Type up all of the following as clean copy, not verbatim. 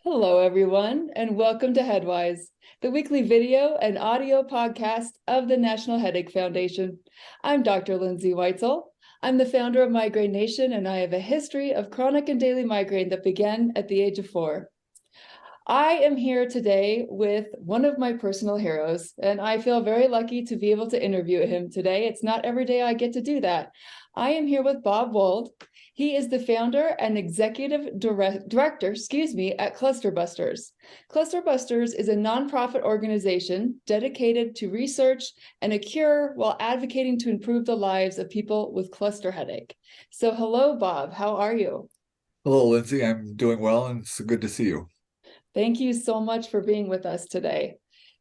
Hello, everyone, and welcome to Headwise, the weekly video and audio podcast of the National Headache Foundation. I'm Dr. Lindsay Weitzel. I'm the founder of Migraine Nation, and I have a history of chronic and daily migraine that began at the age of 4. I am here today with one of my personal heroes, and I feel very lucky to be able to interview him today. It's not every day I get to do that. I am here with Bob Wold. He is the founder and executive director, at Clusterbusters. Clusterbusters is a nonprofit organization dedicated to research and a cure while advocating to improve the lives of people with cluster headache. So hello, Bob. How are you? Hello, Lindsay. I'm doing well, and it's good to see you. Thank you so much for being with us today.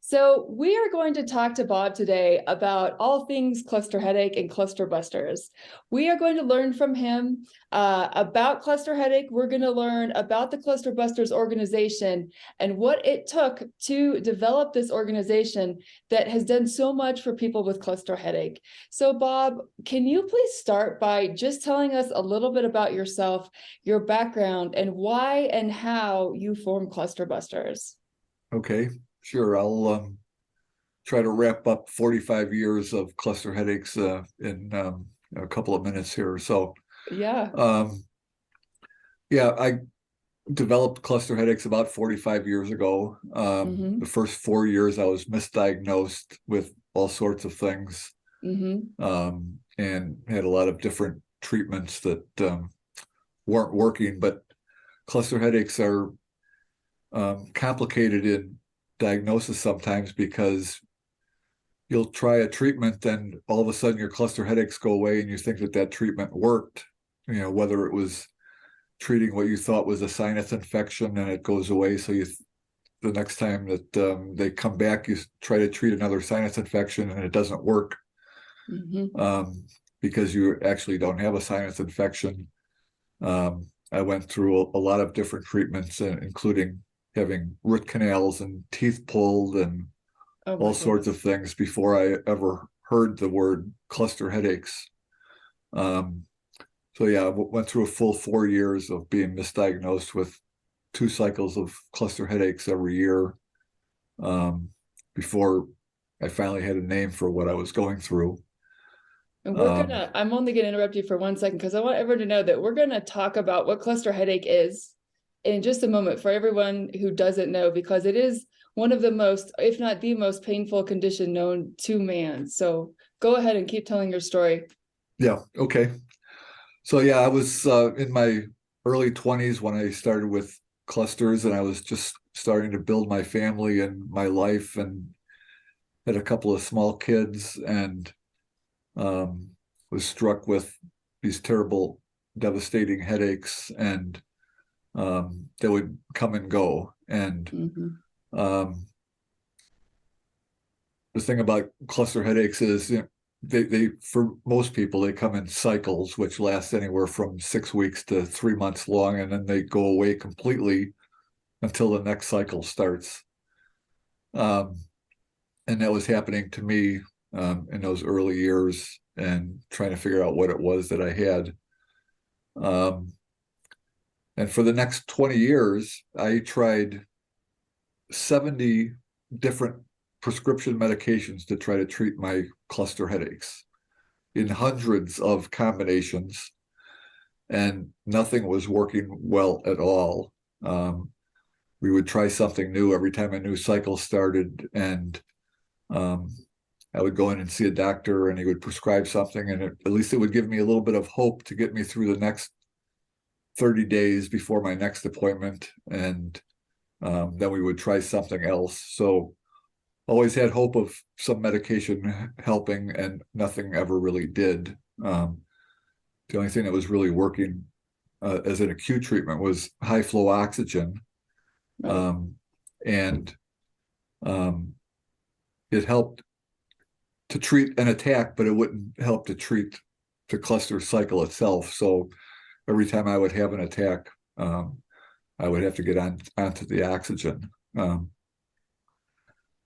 So we are going to talk to Bob today about all things cluster headache and cluster busters. We are going to learn from him about cluster headache. We're going to learn about the Cluster Busters organization and what it took to develop this organization that has done so much for people with cluster headache. So Bob, can you please start by just telling us a little bit about yourself, your background, and why and how you formed Cluster Busters? Okay, sure. I'll try to wrap up 45 years of cluster headaches in a couple of minutes here. So, Yeah. I developed cluster headaches about 45 years ago. The first 4 years, I was misdiagnosed with all sorts of things and had a lot of different treatments that weren't working. But cluster headaches are complicated in diagnosis sometimes because you'll try a treatment and all of a sudden your cluster headaches go away and you think that treatment worked, whether it was treating what you thought was a sinus infection and it goes away. So the next time that they come back, you try to treat another sinus infection and it doesn't work because you actually don't have a sinus infection. I went through a lot of different treatments, including having root canals and teeth pulled and all sorts of things before I ever heard the word cluster headaches. I went through a full 4 years of being misdiagnosed with 2 cycles of cluster headaches every year before I finally had a name for what I was going through. And I'm only gonna interrupt you for 1 second because I want everyone to know that we're gonna talk about what cluster headache is in just a moment for everyone who doesn't know, because it is one of the most, if not the most painful condition known to man. So go ahead and keep telling your story. Yeah, okay. So I was in my early 20s when I started with clusters, and I was just starting to build my family and my life and had a couple of small kids and was struck with these terrible, devastating headaches, and they would come and go. And the thing about cluster headaches is, they for most people, they come in cycles, which last anywhere from 6 weeks to 3 months long, and then they go away completely until the next cycle starts. And that was happening to me in those early years and trying to figure out what it was that I had. And for the next 20 years, I tried 70 different prescription medications to try to treat my cluster headaches in hundreds of combinations, and nothing was working well at all. We would try something new every time a new cycle started, and I would go in and see a doctor and he would prescribe something, and at least it would give me a little bit of hope to get me through the next 30 days before my next appointment. And then we would try something else. So always had hope of some medication helping, and nothing ever really did. The only thing that was really working as an acute treatment was high flow oxygen. And it helped to treat an attack, but it wouldn't help to treat the cluster cycle itself. So every time I would have an attack, I would have to get onto the oxygen.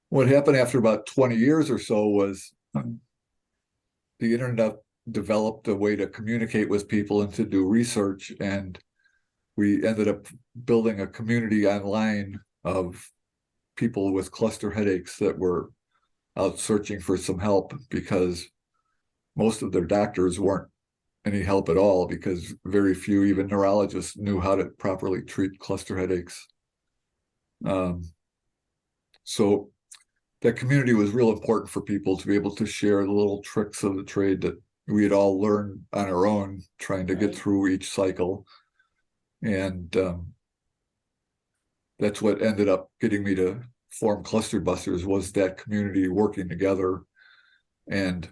What happened after about 20 years or so was the internet developed a way to communicate with people and to do research. And we ended up building a community online of people with cluster headaches that were out searching for some help, because most of their doctors weren't any help at all, because very few, even neurologists, knew how to properly treat cluster headaches. So that community was real important for people to be able to share the little tricks of the trade that we had all learned on our own, trying to get through each cycle. And that's what ended up getting me to form Clusterbusters, was that community working together. And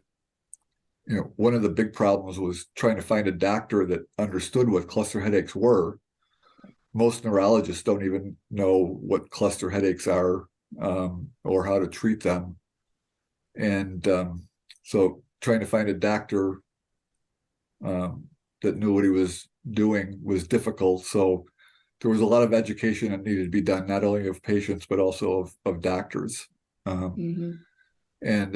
one of the big problems was trying to find a doctor that understood what cluster headaches were. Most neurologists don't even know what cluster headaches are, or how to treat them. And so trying to find a doctor that knew what he was doing was difficult. So there was a lot of education that needed to be done, not only of patients, but also of doctors. And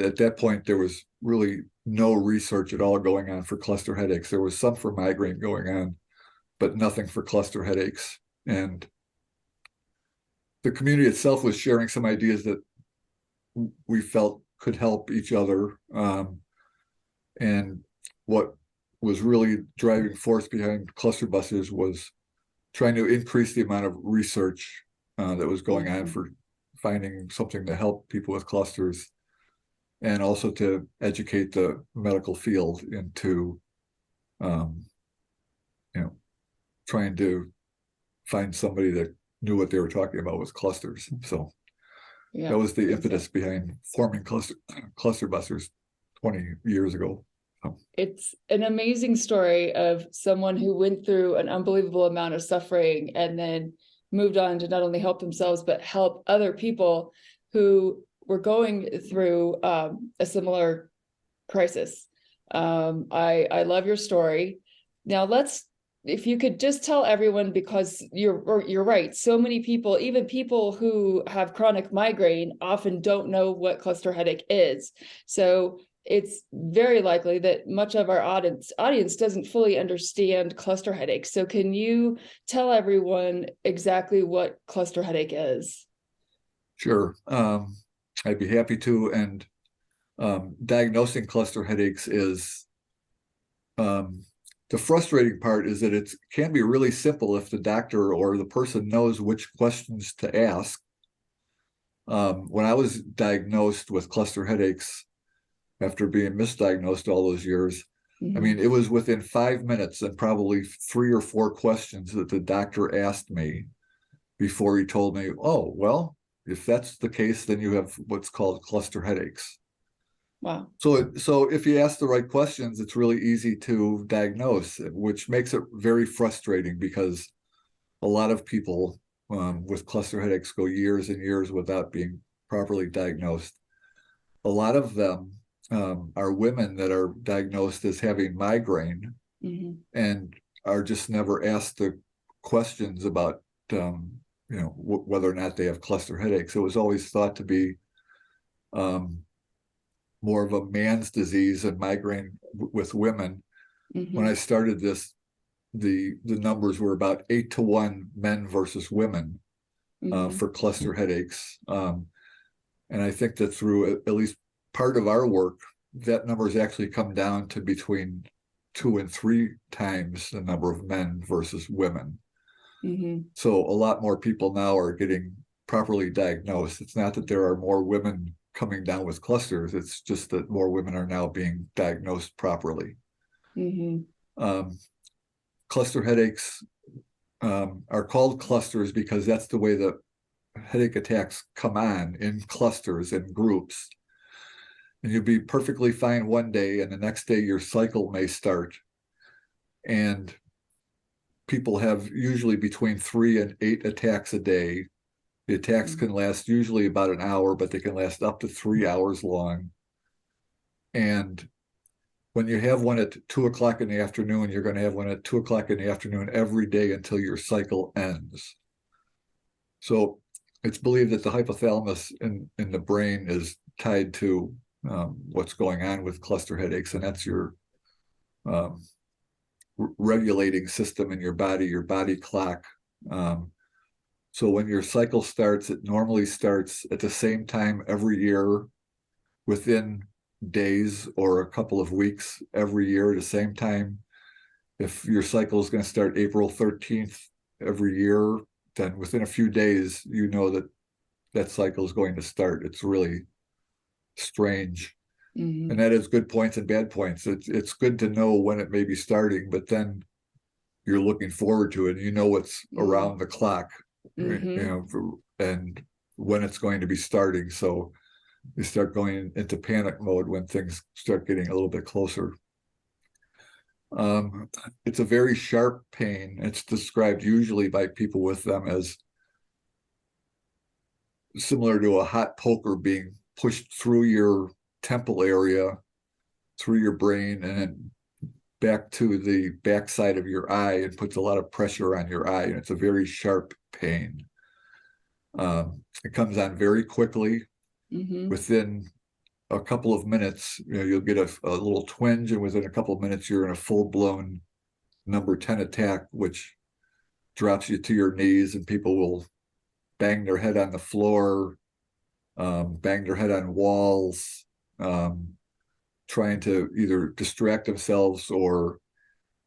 at that point, there was really no research at all going on for cluster headaches. There was some for migraine going on, but nothing for cluster headaches. And the community itself was sharing some ideas that we felt could help each other. And what was really driving force behind Clusterbusters was trying to increase the amount of research that was going on for finding something to help people with clusters, and also to educate the medical field into, trying to find somebody that knew what they were talking about with clusters. So that was the impetus behind forming Clusterbusters 20 years ago. It's an amazing story of someone who went through an unbelievable amount of suffering and then moved on to not only help themselves, but help other people who were going through a similar crisis. I love your story. Now if you could just tell everyone, because you're right, so many people, even people who have chronic migraine, often don't know what cluster headache is. So it's very likely that much of our audience doesn't fully understand cluster headaches. So can you tell everyone exactly what cluster headache is? Sure. I'd be happy to. And diagnosing cluster headaches is, the frustrating part is that it can be really simple if the doctor or the person knows which questions to ask. When I was diagnosed with cluster headaches, after being misdiagnosed all those years, I mean, it was within 5 minutes and probably 3 or 4 questions that the doctor asked me before he told me, oh, well, if that's the case, then you have what's called cluster headaches. Wow. So if you ask the right questions, it's really easy to diagnose, which makes it very frustrating, because a lot of people with cluster headaches go years and years without being properly diagnosed. A lot of them are women that are diagnosed as having migraine and are just never asked the questions about whether or not they have cluster headaches. It was always thought to be more of a man's disease and migraine with women. When I started this, the numbers were about 8-to-1 men versus women for cluster headaches. And I think that through at least part of our work, that number has actually come down to between 2 and 3 times the number of men versus women. So a lot more people now are getting properly diagnosed. It's not that there are more women coming down with clusters, it's just that more women are now being diagnosed properly. Cluster headaches are called clusters because that's the way the headache attacks come on, in clusters and groups. And you'll be perfectly fine one day, and the next day your cycle may start. And people have usually between 3 and 8 attacks a day. The attacks can last usually about an hour, but they can last up to 3 hours long. And when you have one at 2 o'clock in the afternoon, you're going to have one at 2 o'clock in the afternoon every day until your cycle ends. So it's believed that the hypothalamus in the brain is tied to what's going on with cluster headaches, and that's your regulating system in your body clock. So when your cycle starts, it normally starts at the same time every year, within days or a couple of weeks every year at the same time. If your cycle is going to start April 13th every year, then within a few days, you know that that cycle is going to start. It's really strange. Mm-hmm. And that has good points and bad points. It's good to know when it may be starting, but then you're looking forward to it. And you know what's around the clock, and when it's going to be starting. So you start going into panic mode when things start getting a little bit closer. It's a very sharp pain. It's described usually by people with them as similar to a hot poker being pushed through your temple area, through your brain, and then back to the backside of your eye, and puts a lot of pressure on your eye. And it's a very sharp pain. It comes on very quickly. Within a couple of minutes, you'll get a little twinge, and within a couple of minutes, you're in a full-blown number 10 attack, which drops you to your knees, and people will bang their head on the floor, bang their head on walls, trying to either distract themselves or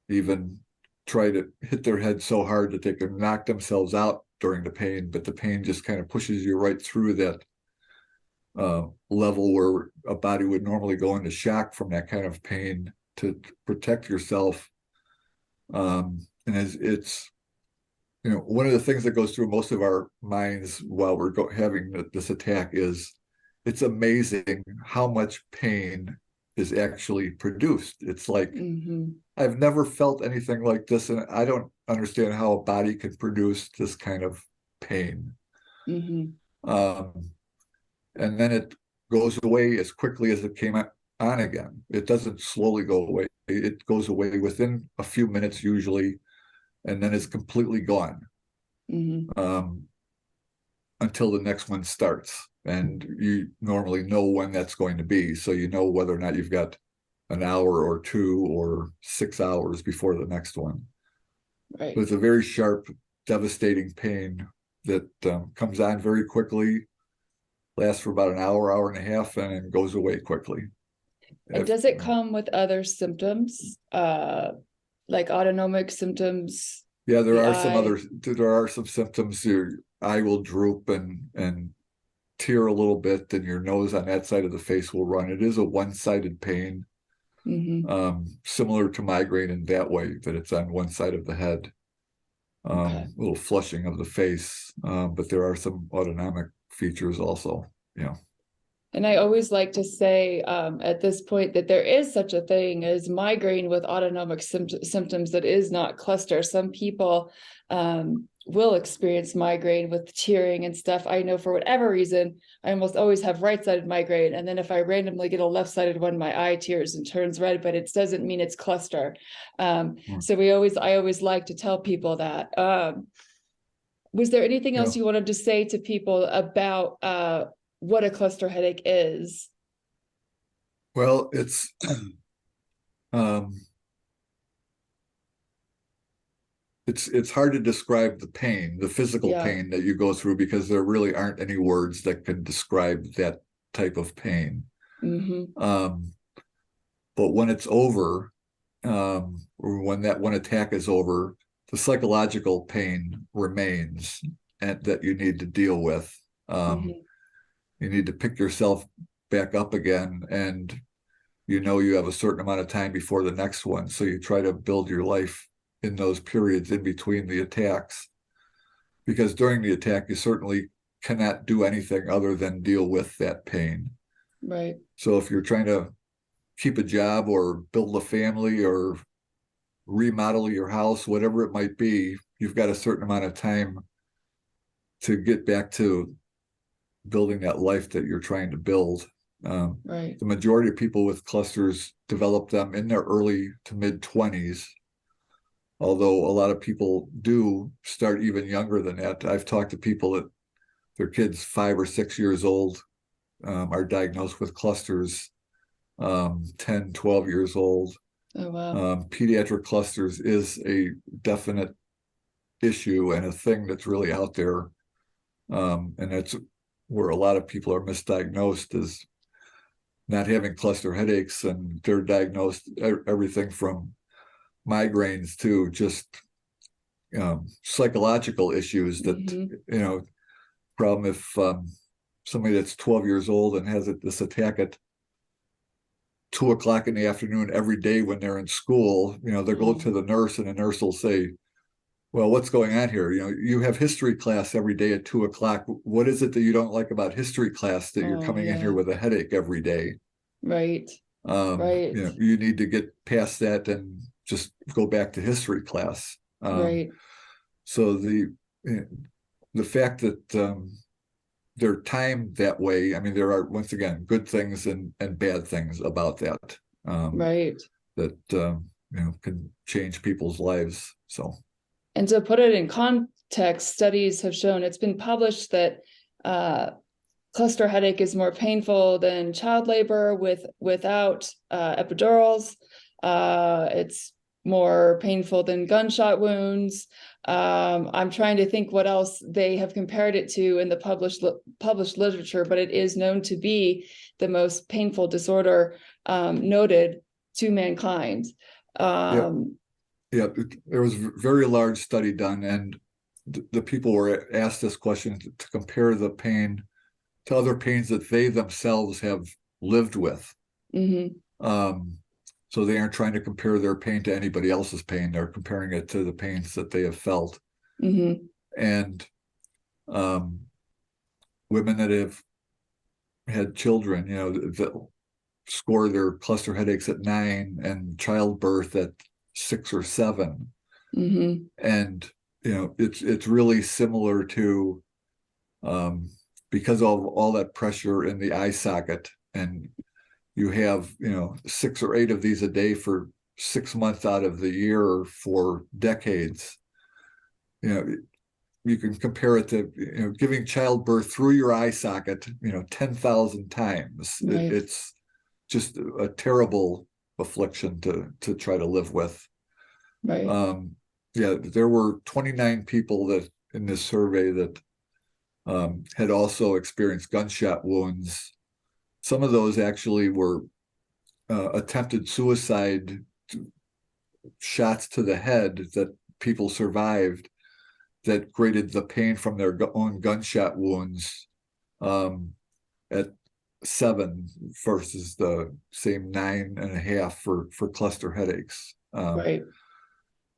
even try to hit their head so hard that they can knock themselves out during the pain. But the pain just kind of pushes you right through that level where a body would normally go into shock from that kind of pain to protect yourself. And it's one of the things that goes through most of our minds while we're having this attack is it's amazing how much pain is actually produced. It's like, I've never felt anything like this, and I don't understand how a body can produce this kind of pain. And then it goes away as quickly as it came on again. It doesn't slowly go away. It goes away within a few minutes usually, and then it's completely gone until the next one starts. And you normally know when that's going to be. So you know whether or not you've got an hour or 2 or 6 hours before the next one. Right. But it's a very sharp, devastating pain that comes on very quickly, lasts for about an hour, hour and a half, and then goes away quickly. And does it come with other symptoms, like autonomic symptoms? Yeah, there are some symptoms. Your eye will droop and tear a little bit, and your nose on that side of the face will run. It is a one-sided pain, similar to migraine in that way, that it's on one side of the head. A little flushing of the face, but there are some autonomic features also. And I always like to say at this point that there is such a thing as migraine with autonomic symptoms that is not cluster. Some people will experience migraine with tearing and stuff. I know for whatever reason, I almost always have right-sided migraine. And then if I randomly get a left-sided one, my eye tears and turns red, but it doesn't mean it's cluster. So I always like to tell people that. Was there anything else you wanted to say to people about what a cluster headache is? Well, it's it's hard to describe the pain, the physical pain that you go through, because there really aren't any words that can describe that type of pain. But when it's over, or when that one attack is over, the psychological pain remains, and that you need to deal with. You need to pick yourself back up again, and you have a certain amount of time before the next one. So you try to build your life in those periods in between the attacks, because during the attack, you certainly cannot do anything other than deal with that pain. Right. So if you're trying to keep a job or build a family or remodel your house, whatever it might be, you've got a certain amount of time to get back to building that life that you're trying to build. Right. The majority of people with clusters develop them in their early to mid 20s, although a lot of people do start even younger than that. I've talked to people that their kids 5 or 6 years old are diagnosed with clusters, 10, 12 years old. Oh, wow. Pediatric clusters is a definite issue and a thing that's really out there. And that's where a lot of people are misdiagnosed, is not having cluster headaches, and they're diagnosed everything from migraines to just psychological issues that, problem if somebody that's 12 years old and has this attack at 2 o'clock in the afternoon every day when they're in school, they'll go to the nurse and the nurse will say, well, what's going on here? You have history class every day at 2 o'clock. What is it that you don't like about history class that you're coming in here with a headache every day? Right. Right. You need to get past that and just go back to history class. Right. So the fact that they're timed that way, I mean, there are, once again, good things and bad things about that. Right. That can change people's lives. So. And to put it in context, studies have shown, it's been published that cluster headache is more painful than child labor without epidurals. It's more painful than gunshot wounds. I'm trying to think what else they have compared it to in the published literature, but it is known to be the most painful disorder noted to mankind. Yeah, there was a very large study done, and the people were asked this question to compare the pain to other pains that they themselves have lived with. So they aren't trying to compare their pain to anybody else's pain. They're comparing it to the pains that they have felt. And women that have had children, that score their cluster headaches at 9 and childbirth at 6 or 7. And it's really similar to because of all that pressure in the eye socket, and you have 6 or 8 of these a day for 6 months out of the year for decades. You can compare it to giving childbirth through your eye socket 10,000 times. Right. It's just a terrible affliction to try to live with. Right. There were 29 people that in this survey that had also experienced gunshot wounds. Some of those actually were attempted suicide shots to the head that people survived, that graded the pain from their own gunshot wounds at 7 versus the same 9.5 for cluster headaches. Right.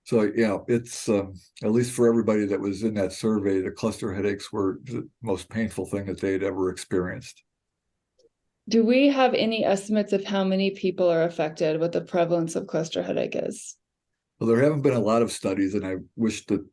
So it's at least for everybody that was in that survey, the cluster headaches were the most painful thing that they'd ever experienced. Do we have any estimates of how many people are affected, what the prevalence of cluster headache is? Well, there haven't been a lot of studies, and I wish that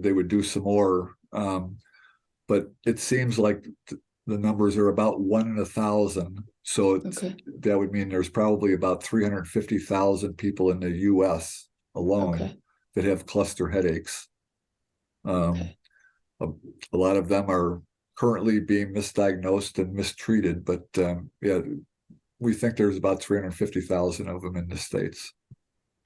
they would do some more. But it seems like the numbers are about 1 in 1,000. So that would mean there's probably about 350,000 people in the U.S. alone that have cluster headaches. A lot of them are currently being misdiagnosed and mistreated, but we think there's about 350,000 of them in the States.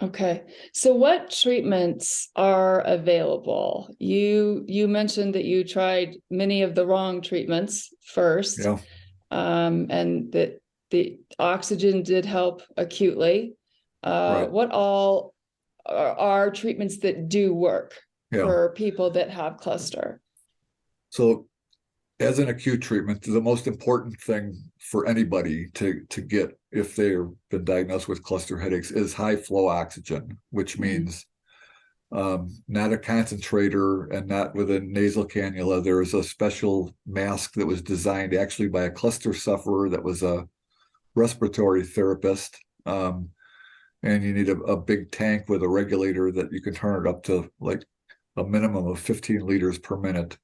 Okay. So what treatments are available? You mentioned that you tried many of the wrong treatments first, and that the oxygen did help acutely. Right. What all are treatments that do work for people that have cluster? So as an acute treatment, the most important thing for anybody to get if they've been diagnosed with cluster headaches is high flow oxygen, which means not a concentrator and not with a nasal cannula. There is a special mask that was designed actually by a cluster sufferer that was a respiratory therapist. And you need a big tank with a regulator that you can turn it up to like a minimum of 15 liters per minute.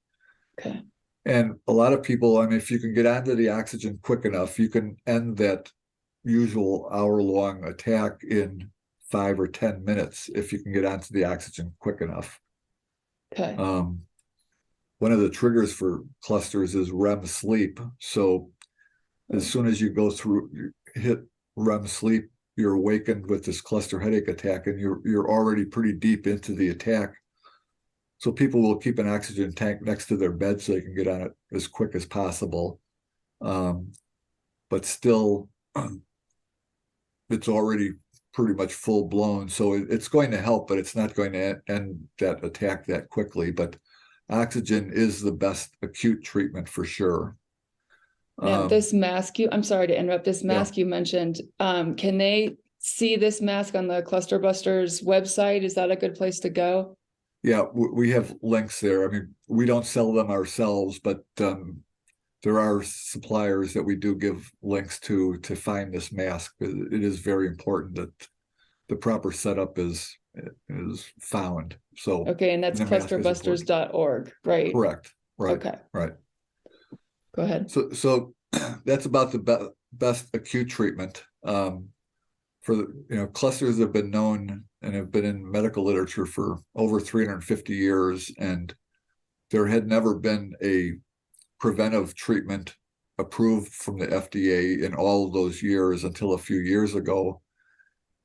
Okay. And a lot of people, I mean, if you can get onto the oxygen quick enough, you can end that usual hour-long attack in 5 or 10 minutes if you can get onto the oxygen quick enough. Okay. One of the triggers for clusters is REM sleep. So as soon as you go through, you hit REM sleep, you're awakened with this cluster headache attack, and you're already pretty deep into the attack. So people will keep an oxygen tank next to their bed so they can get on it as quick as possible. But still, it's already pretty much full blown. So it's going to help, but it's not going to end that attack that quickly. But oxygen is the best acute treatment for sure. Now, this mask I'm sorry to interrupt, this mask Yeah. you mentioned, can they see this mask on the Clusterbusters website? Is that a good place to go? Yeah, we have links there. I mean, we don't sell them ourselves, but there are suppliers that we do give links to find this mask. It is very important that the proper setup is found. So Okay, and that's the mask is important. clusterbusters.org, right? Correct. Right. Okay, Right. go ahead. So that's about the best acute treatment. For the, clusters have been known and have been in medical literature for over 350 years, and there had never been a preventive treatment approved from the FDA in all of those years until a few years ago.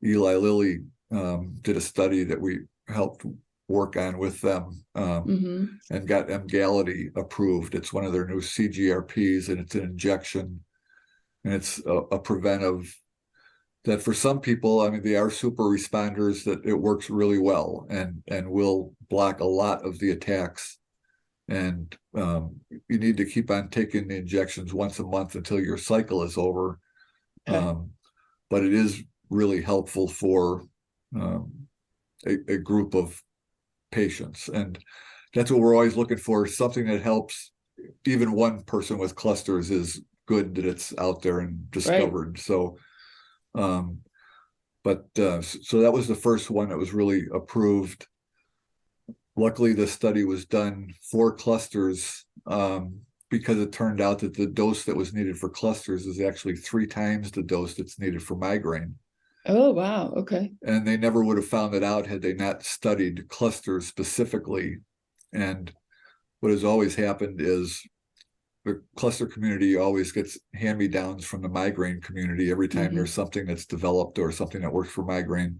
Eli Lilly did a study that we helped work on with them and got Emgality approved. It's one of their new CGRPs, and it's an injection, and it's a preventive that for some people, I mean, they are super responders, that it works really well and will block a lot of the attacks. And you need to keep on taking the injections once a month until your cycle is over. Okay. But it is really helpful for a group of patients. And that's what we're always looking for, something that helps. Even one person with clusters is good that it's out there and discovered. Right. So so that was the first one that was really approved. Luckily, the study was done for clusters because it turned out that the dose that was needed for clusters is actually 3 times the dose that's needed for migraine. Oh, wow. Okay. And they never would have found it out had they not studied clusters specifically. And what has always happened is the cluster community always gets hand-me-downs from the migraine community every time there's something that's developed or something that works for migraine.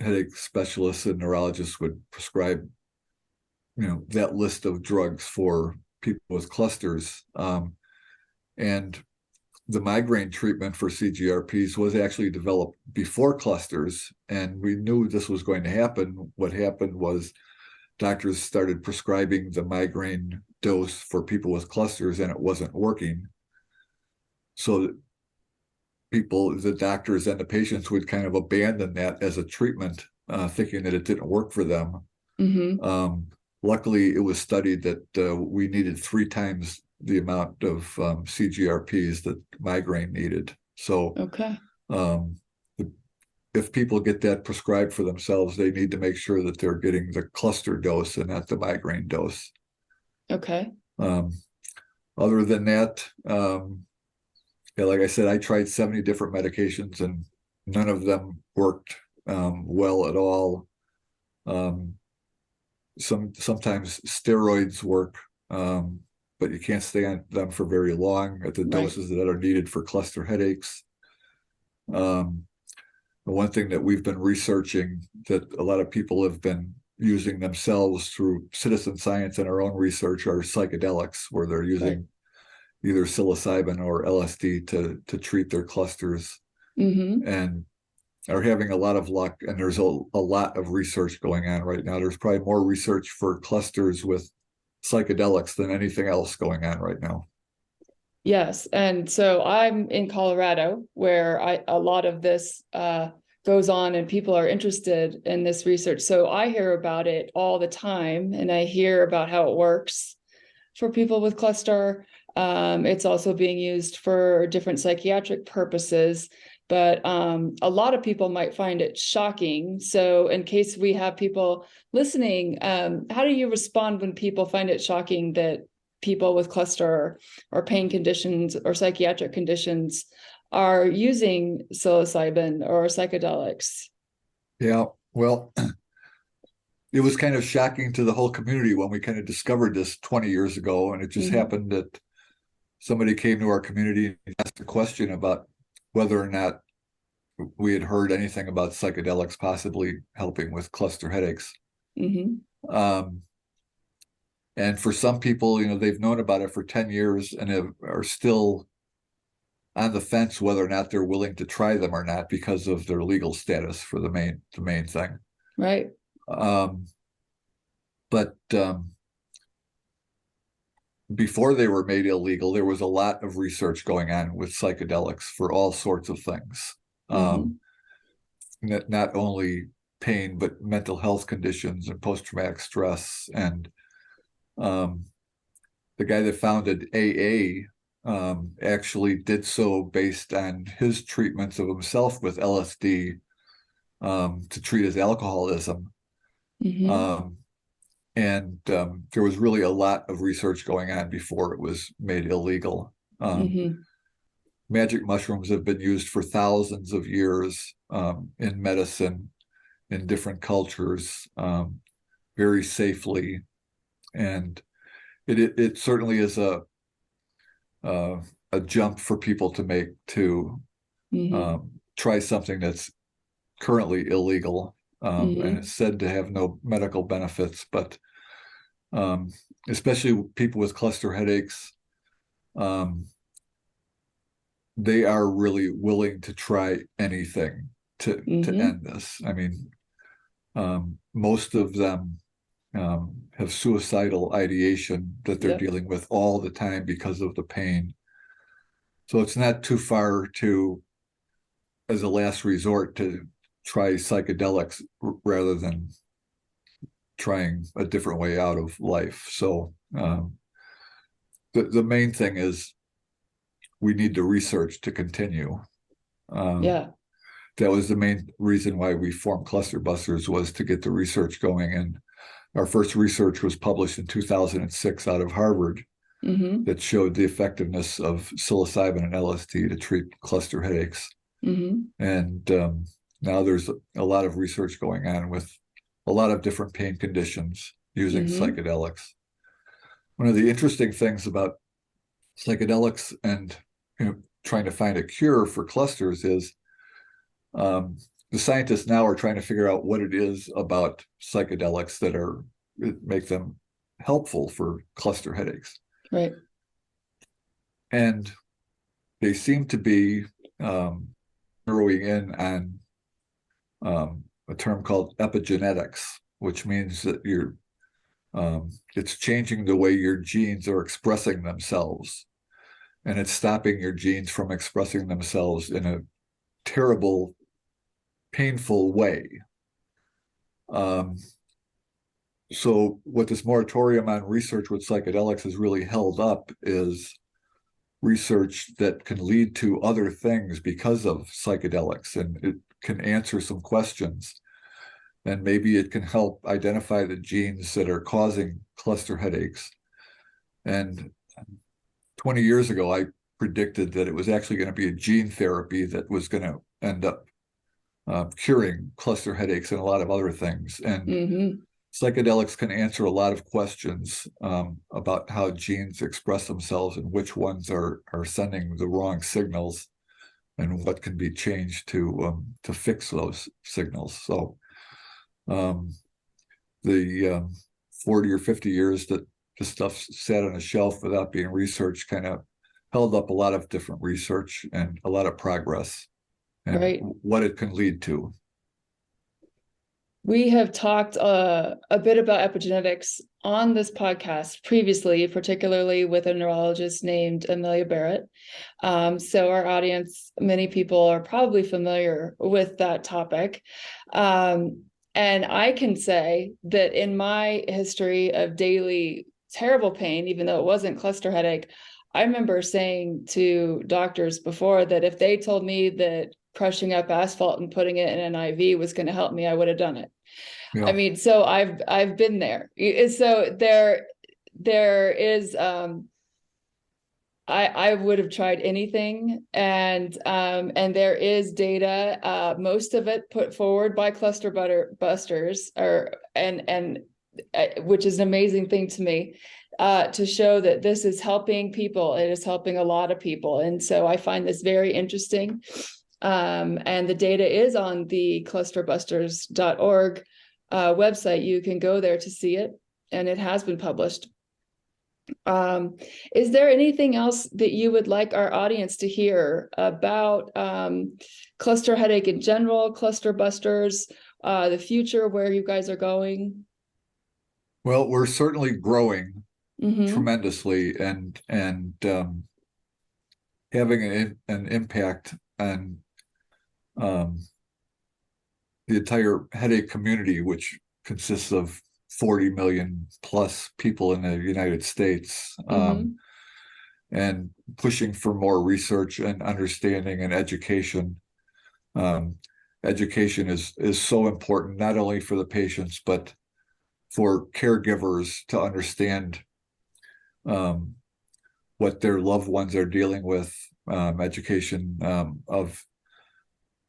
Headache specialists and neurologists would prescribe, that list of drugs for people with clusters. And the migraine treatment for CGRPs was actually developed before clusters, and we knew this was going to happen. What happened was doctors started prescribing the migraine dose for people with clusters, and it wasn't working. So the doctors and the patients would kind of abandon that as a treatment, thinking that it didn't work for them. Luckily, it was studied that we needed 3 times the amount of CGRPs that migraine needed. So if people get that prescribed for themselves, they need to make sure that they're getting the cluster dose and not the migraine dose. Okay. Other than that, like I said, I tried 70 different medications and none of them worked well at all. Sometimes steroids work, but you can't stay on them for very long at the doses that are needed for cluster headaches. The one thing that we've been researching that a lot of people have been using themselves through citizen science and our own research are psychedelics, where they're using either psilocybin or LSD to treat their clusters, and are having a lot of luck. And there's a lot of research going on right now. There's probably more research for clusters with psychedelics than anything else going on right now. Yes. And so I'm in Colorado, where a lot of this goes on and people are interested in this research. So I hear about it all the time, and I hear about how it works for people with cluster. It's also being used for different psychiatric purposes, but a lot of people might find it shocking. So in case we have people listening, how do you respond when people find it shocking that people with cluster or pain conditions or psychiatric conditions are using psilocybin or psychedelics? Yeah, well, it was kind of shocking to the whole community when we kind of discovered this 20 years ago. And it just happened that somebody came to our community and asked a question about whether or not we had heard anything about psychedelics possibly helping with cluster headaches. Mm-hmm. And for some people, they've known about it for 10 years and are still on the fence whether or not they're willing to try them or not because of their legal status for the main thing. Right. But before they were made illegal, there was a lot of research going on with psychedelics for all sorts of things. Mm-hmm. Not only pain, but mental health conditions and post-traumatic stress. And the guy that founded AA actually did so based on his treatments of himself with LSD to treat his alcoholism. Mm-hmm. And there was really a lot of research going on before it was made illegal. Mm-hmm. Magic mushrooms have been used for thousands of years in medicine, in different cultures, very safely. And it certainly is a jump for people to make to try something that's currently illegal and it's said to have no medical benefits, but especially people with cluster headaches, they are really willing to try anything to end this. I mean, most of them have suicidal ideation that they're dealing with all the time because of the pain. So it's not too far to, as a last resort, to try psychedelics rather than trying a different way out of life. So the main thing is we need the research to continue. That was the main reason why we formed Clusterbusters, was to get the research going. And our first research was published in 2006 out of Harvard that showed the effectiveness of psilocybin and LSD to treat cluster headaches. And now there's a lot of research going on with a lot of different pain conditions using psychedelics. One of the interesting things about psychedelics and trying to find a cure for clusters is the scientists now are trying to figure out what it is about psychedelics that make them helpful for cluster headaches. Right. And they seem to be zeroing in on a term called epigenetics, which means that it's changing the way your genes are expressing themselves. And it's stopping your genes from expressing themselves in a terrible, painful way. So what this moratorium on research with psychedelics has really held up is research that can lead to other things because of psychedelics, and it can answer some questions. And maybe it can help identify the genes that are causing cluster headaches. And 20 years ago, I predicted that it was actually going to be a gene therapy that was going to end up curing cluster headaches and a lot of other things. And psychedelics can answer a lot of questions about how genes express themselves and which ones are sending the wrong signals and what can be changed to fix those signals. So the 40 or 50 years that the stuff sat on a shelf without being researched kind of held up a lot of different research and a lot of progress and what it can lead to. We have talked a bit about epigenetics on this podcast previously, particularly with a neurologist named Amelia Barrett. So our audience, many people are probably familiar with that topic. And I can say that in my history of daily terrible pain, even though it wasn't cluster headache, I remember saying to doctors before that if they told me that crushing up asphalt and putting it in an IV was going to help me, I would have done it. Yeah. I mean, so I've been there. So there is I would have tried anything, and there is data, most of it put forward by Clusterbusters, which is an amazing thing to me, to show that this is helping people. It is helping a lot of people, and so I find this very interesting. And the data is on the clusterbusters.org website. You can go there to see it, and it has been published. Is there anything else that you would like our audience to hear about cluster headache in general, Clusterbusters, the future, where you guys are going? Well, we're certainly growing Mm-hmm. tremendously and having an impact on the entire headache community, which consists of 40 million plus people in the United States, Mm-hmm. and pushing for more research and understanding and education. Education is so important, not only for the patients, but for caregivers to understand what their loved ones are dealing with, education of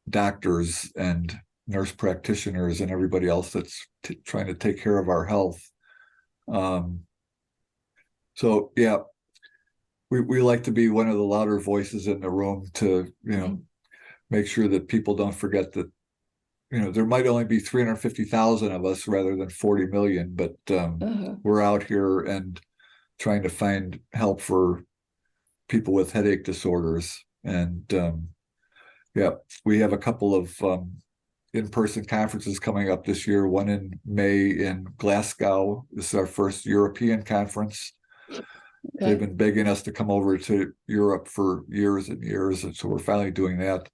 doctors and nurse practitioners and everybody else that's trying to take care of our health. So yeah, we like to be one of the louder voices in the room to, make sure that people don't forget that, there might only be 350,000 of us rather than 40 million, but we're out here and trying to find help for people with headache disorders. And yeah, we have a couple of in-person conferences coming up this year, one in May in Glasgow. This is our first European conference. Okay. They've been begging us to come over to Europe for years and years, and so we're finally doing that.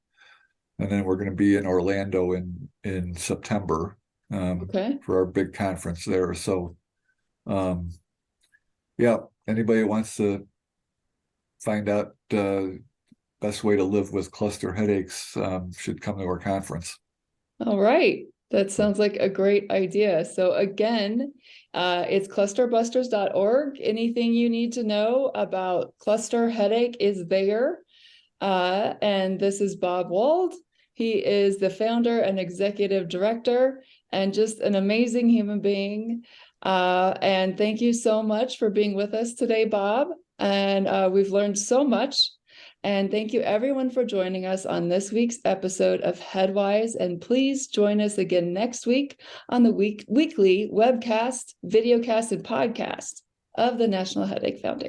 And then we're going to be in Orlando in September for our big conference there. So yeah, anybody who wants to find out best way to live with cluster headaches should come to our conference. All right. That sounds like a great idea. So again, it's clusterbusters.org. Anything you need to know about cluster headache is there. And this is Bob Wold. He is the founder and executive director and just an amazing human being. And thank you so much for being with us today, Bob. And we've learned so much. And thank you everyone for joining us on this week's episode of Headwise. And please join us again next week on the weekly webcast, videocast, and podcast of the National Headache Foundation.